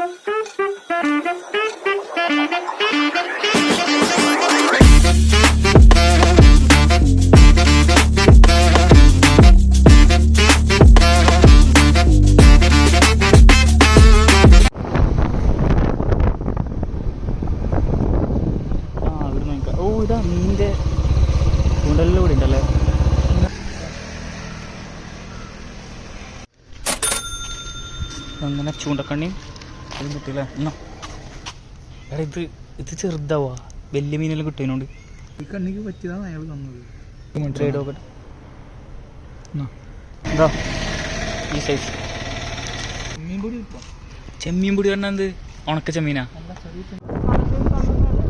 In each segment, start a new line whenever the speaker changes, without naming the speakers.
ഇതാ മീനിൻ്റെ ചൂണ്ടലിൽ കൂടി ഉണ്ടല്ലേ. അങ്ങനെ ചൂണ്ടക്കണ്ണിയും അതും കിട്ടിയില്ലേ. എന്നാ എടാ ഇത് ചെറുതാവാ, വലിയ മീനെല്ലാം കിട്ടുന്നതുകൊണ്ട്
ഈ കണ്ണിക്ക് പറ്റിയതാണ് അയാൾ തന്നത്.
ട്രേഡ് നോക്കട്ടെ. എന്താ ഈ സൈസ് ചെമ്മീൻ പൊടി പറഞ്ഞാൽ എന്ത് ഉണക്ക ചെമ്മീനാ?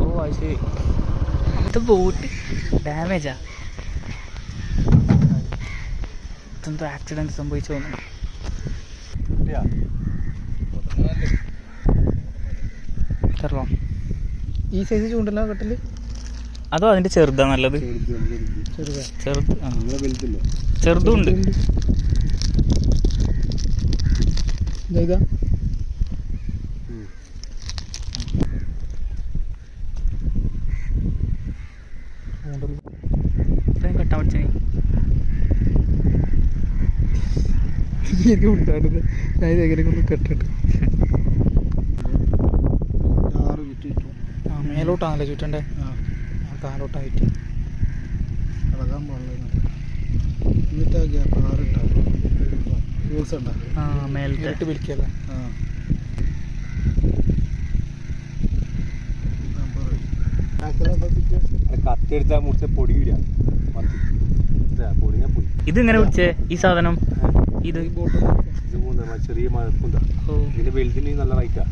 ഓ അത് ശരി. ഇത് ബോട്ട് ഡാമേജാ? ഇതെന്തോ ആക്സിഡൻറ്റ് സംഭവിച്ചു തോന്നുന്നു.
ഈ സൈസ് ചൂണ്ടല്ല കെട്ടല്?
അതോ അതിൻ്റെ ചെറുതാ നല്ലത്? ചെറുതുണ്ട്.
ഇതാ
കെട്ടാൻ പഠിച്ചേ
ഉണ്ടായിരുന്നത്. ഞാൻ ഇതെങ്ങനെ കൊണ്ട് കെട്ടിട്ട് മേലോട്ടാണല്ലേ ചുറ്റണ്ടേ? താലോട്ടായിട്ട് ഇളകാൻ പാടില്ല. എന്നിട്ട് ആ ഗ്യാപ്പ് മേലിട്ട് പിടിക്കല്ലേ?
കത്തിയെടുത്താൽ മുറിച്ച പൊടി വരിക. പൊടിഞ്ഞ പോയി.
ഇതെങ്ങനെ പിടിച്ചേ ഈ സാധനം? ഇത്
ചെറിയ മഴക്കുണ്ടാ. ഇതിന്റെ വലുതിന് നല്ല റൈറ്റാ.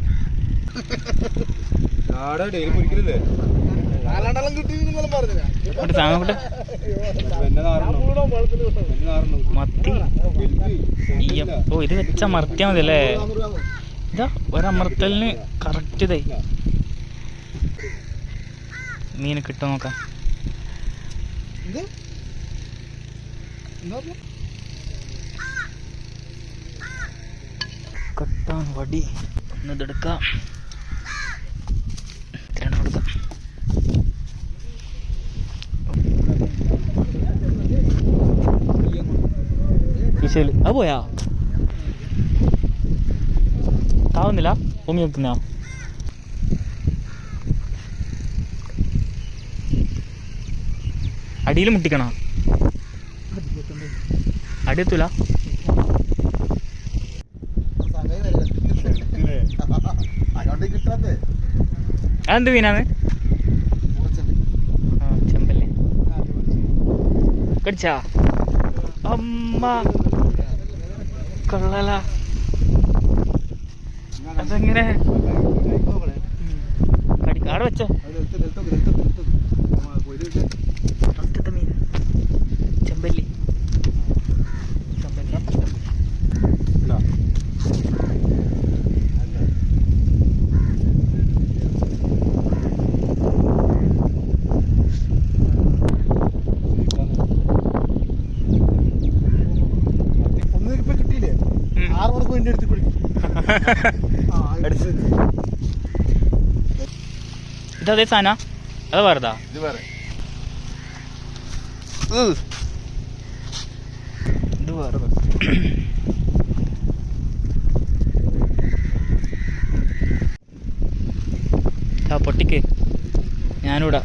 ഡെയിലി പൊരിക്കലല്ലേ?
മത്തി. ഓ ഇത് വെച്ച മറത്തിയാ മതി അല്ലേ? ഇതാ ഒരമർത്തലിന് കറക്റ്റ് ഇതായി മീന് കിട്ടും. നോക്കാം. കട്ടാൻ വടി ഒന്നിതെടുക്കാം. കൊടുക്കാം. ഈശയില് അത് പോയാ താവുന്നില്ല. ഭൂമി വെക്കുന്ന അടിയിൽ മുട്ടിക്കണോ? അടിയെത്തൂല. അതെന്ത് മീനാണ്? ചെമ്പല്ലേ. കടിച്ചാ അമ്മ കൊള്ളല. അതെങ്ങനെ അവിടെ വെച്ചോ? മീൻ ചെമ്പല്ലി. ഇതേ സാധന അത് വേറെതാ? ഇത് വേറെ പൊട്ടിക്ക് ഞാനിവിടെ.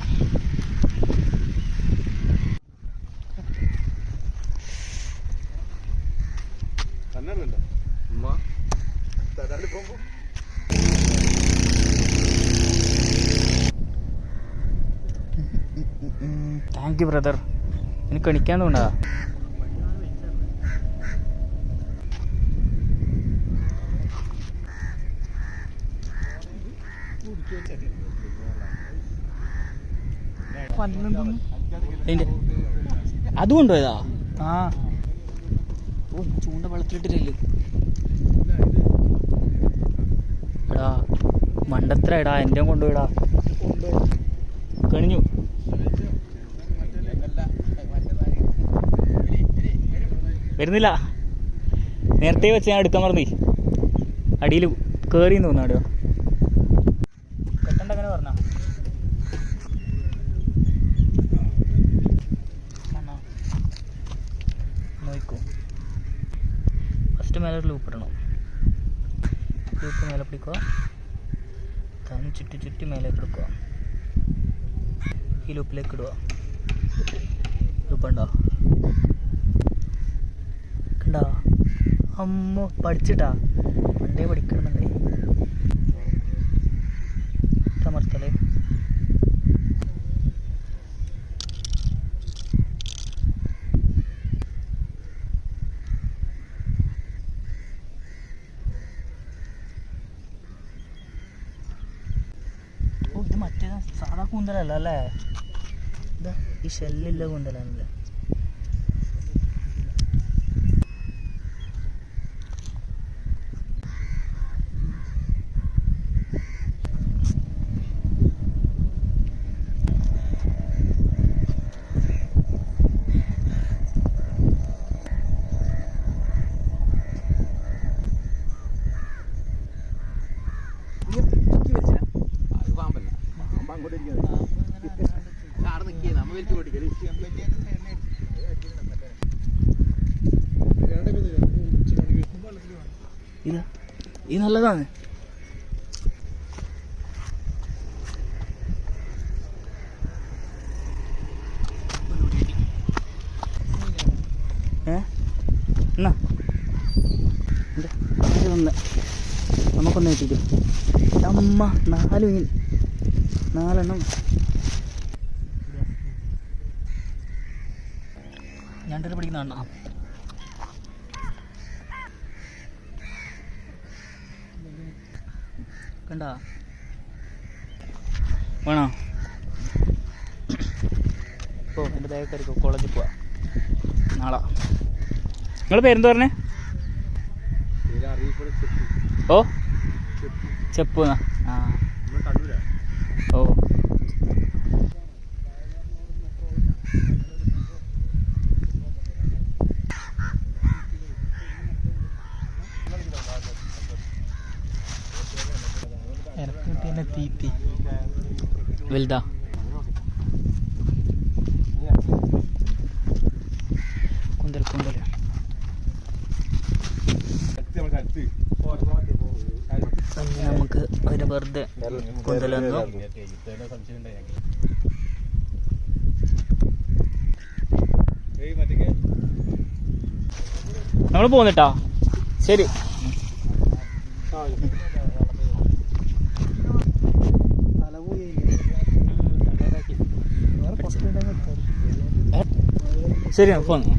Thank you brother. എനിക്ക് എണിക്കാൻ തോന്നാ. അതും കൊണ്ടുപോയതാ? ആ ചൂണ്ട വെള്ളത്തിലിട്ടില്ലേ? എടാ മണ്ടത്ര എടാ, എൻ്റെ കൊണ്ടുപോയിടാ. കണിഞ്ഞു. വരുന്നില്ല. നേരത്തെ വെച്ച് ഞാൻ എടുക്കാൻ മറന്നു. അടിയിൽ കയറി തോന്നാടോ കെട്ടണ്ട അങ്ങനെ പറഞ്ഞ നോക്കൂ. ഫസ്റ്റ് മേലെ ഒരു ലൂപ്പ് ഇടണം. ലൂപ്പ് മേലെ പിടിക്കുക, താൻ ചുറ്റി ചുറ്റി മേലേക്ക് എടുക്കുക, ഈ ലൂപ്പിലേക്ക് ഇടുക. ലൂപ്പുണ്ടോ? കണ്ടോ? അമ്മ പഠിച്ചിട്ടാ പണ്ടേ പഠിക്കണമെന്നുണ്ടേ. അമർത്തലേ ഇത് മറ്റേ സാധാ കൂന്തലല്ല അല്ലേ? ഇതാ ഈ ഷെല്ലില്ല കൂന്തലാണല്ലേ. ഇതാ ഈ നല്ലതാണ്. എന്നാ ഒന്ന് നമുക്കൊന്ന് കിട്ടിക്കും. അമ്മ 4 മീൻ, 4 ഞണ്ടിൽ പിടിക്കുന്ന എണ്ണ. കണ്ട വേണോ? ഓ എൻ്റെ ബാഗ് കയറിക്കോ, കോളേജിൽ പോവാ നാളെ. നിങ്ങൾ പേരെന്താ പറഞ്ഞേ? ഓ ചെപ്പു എന്നാ? ആ ഓ
തീറ്റി
വലുതാ. കുന്തൽ കുന്തൽ നമുക്ക് ഒരു വെറുതെ കുന്തലൊന്നും നമ്മൾ പോന്നിട്ടാ. ശരി. ശരി പോന്നു.